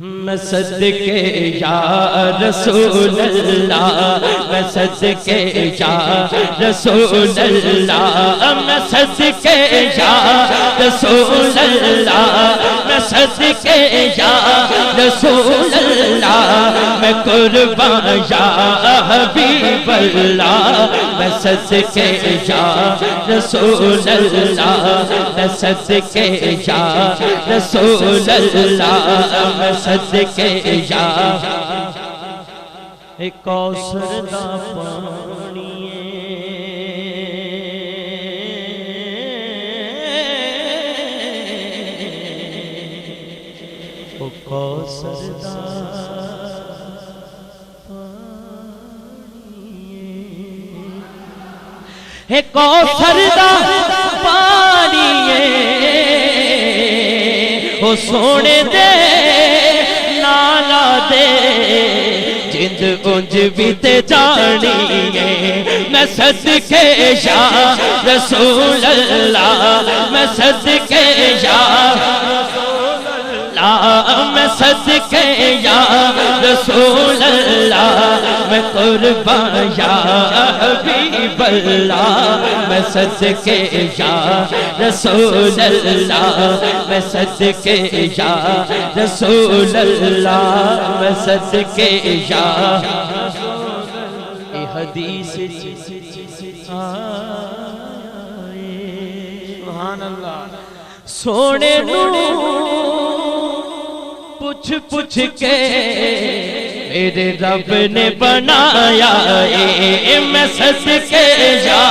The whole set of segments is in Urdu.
میں صدقے یا رسول اللہ، میں صدقے یا رسول اللہ، میں صدقے یا رسول اللہ، میں صدقے یا رسول اللہ، میں قربان یا حبیب اللہ، میں صدقے یا رسول اللہ، میں صدقے یا رسول اللہ، میں صدقے یا کوثر دا پانی او کوثر دا پانی کوثر دا پانی او سونے دے دے جند انج بھی تے جانی ہے میں صدقے یا رسول اللہ، میں صدقے یا میں صدقے یا رسول اللہ، میں قربان یا حبیب اللہ، میں صدقے یا رسول اللہ، میں صدقے یا رسول اللہ، میں صدقے یا اے حدیث سبحان اللہ سونے نو پوچھ پوچھ کے میرے رب نے بنایا میں صدقے یا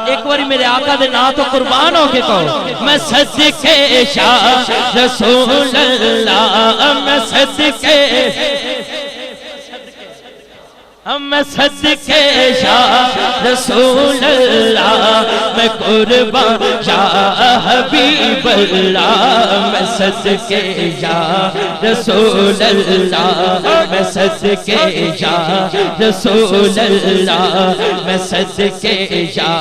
ایک باری میرے آقا دے نا تو قربان ہو کے کہو میں صدقے یا رسول اللہ، میں صدقے میں صدقے یا رسول اللہ، میں قربان یا حبیب اللہ، میں صدقے یا رسول اللہ، میں صدقے یا رسول اللہ، میں صدقے یا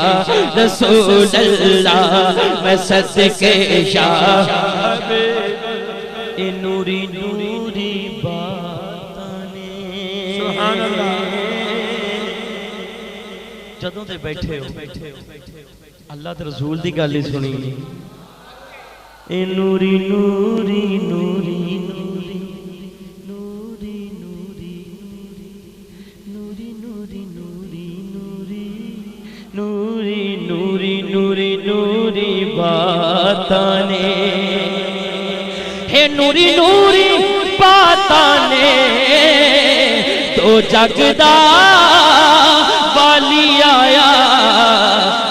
رسول اللہ، میں صدقے یا اے نوری نوری باتانے سبحان اللہ جدوں تے بیٹھے ہو اللہ تے رسول دی گل ہی سنی اے نوری نوری نوری نوری نوری نوری نوری نوری نوری نوری نوری نوری نوری باتانے ہے نوری نوری باتانے تو جگدا والی آیا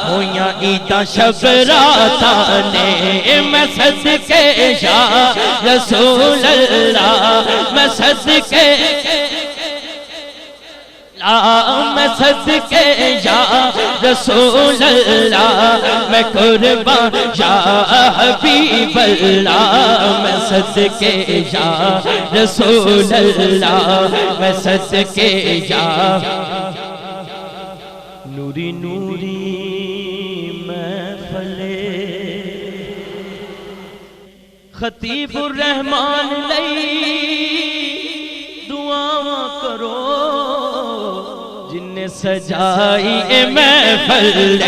ہویاں عیداں شب راتانے میں صدقے یا رسول اللہ، میں صدقے میں صدقے یا رسول اللہ، میں قربان یا حبیب اللہ، میں صدقے یا رسول اللہ، میں صدقے یا نوری نوری محفلے خطیب الرحمان لئی دعا کرو جن نے سجائی اے محفل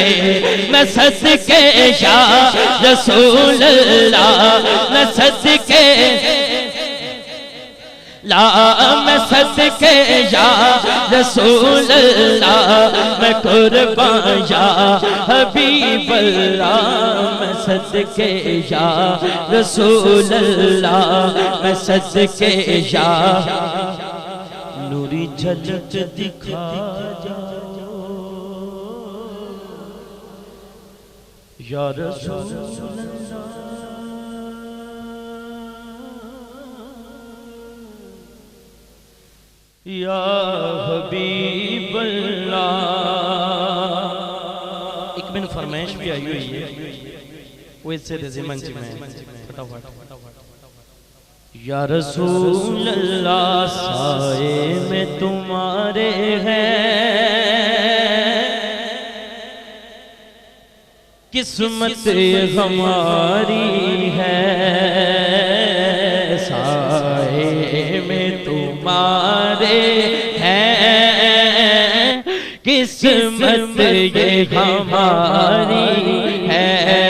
میں صدقے یا رسول اللہ، میں صدقے میں صدقے یا رسول اللہ، میں قربان یا حبیب اللہ، میں صدقے یا رسول اللہ، میں صدقے یا نوری جھلک دکھا جاؤ یا رسول اللہ یا حبیب اللہ ایک من فرمائش بھی آئی ہوئی ہے وہ اس سے ذمن چی میں یا رسول اللہ سائے میں تمہارے ہیں قسمت ہماری ہے قسمت یہ ہماری ہے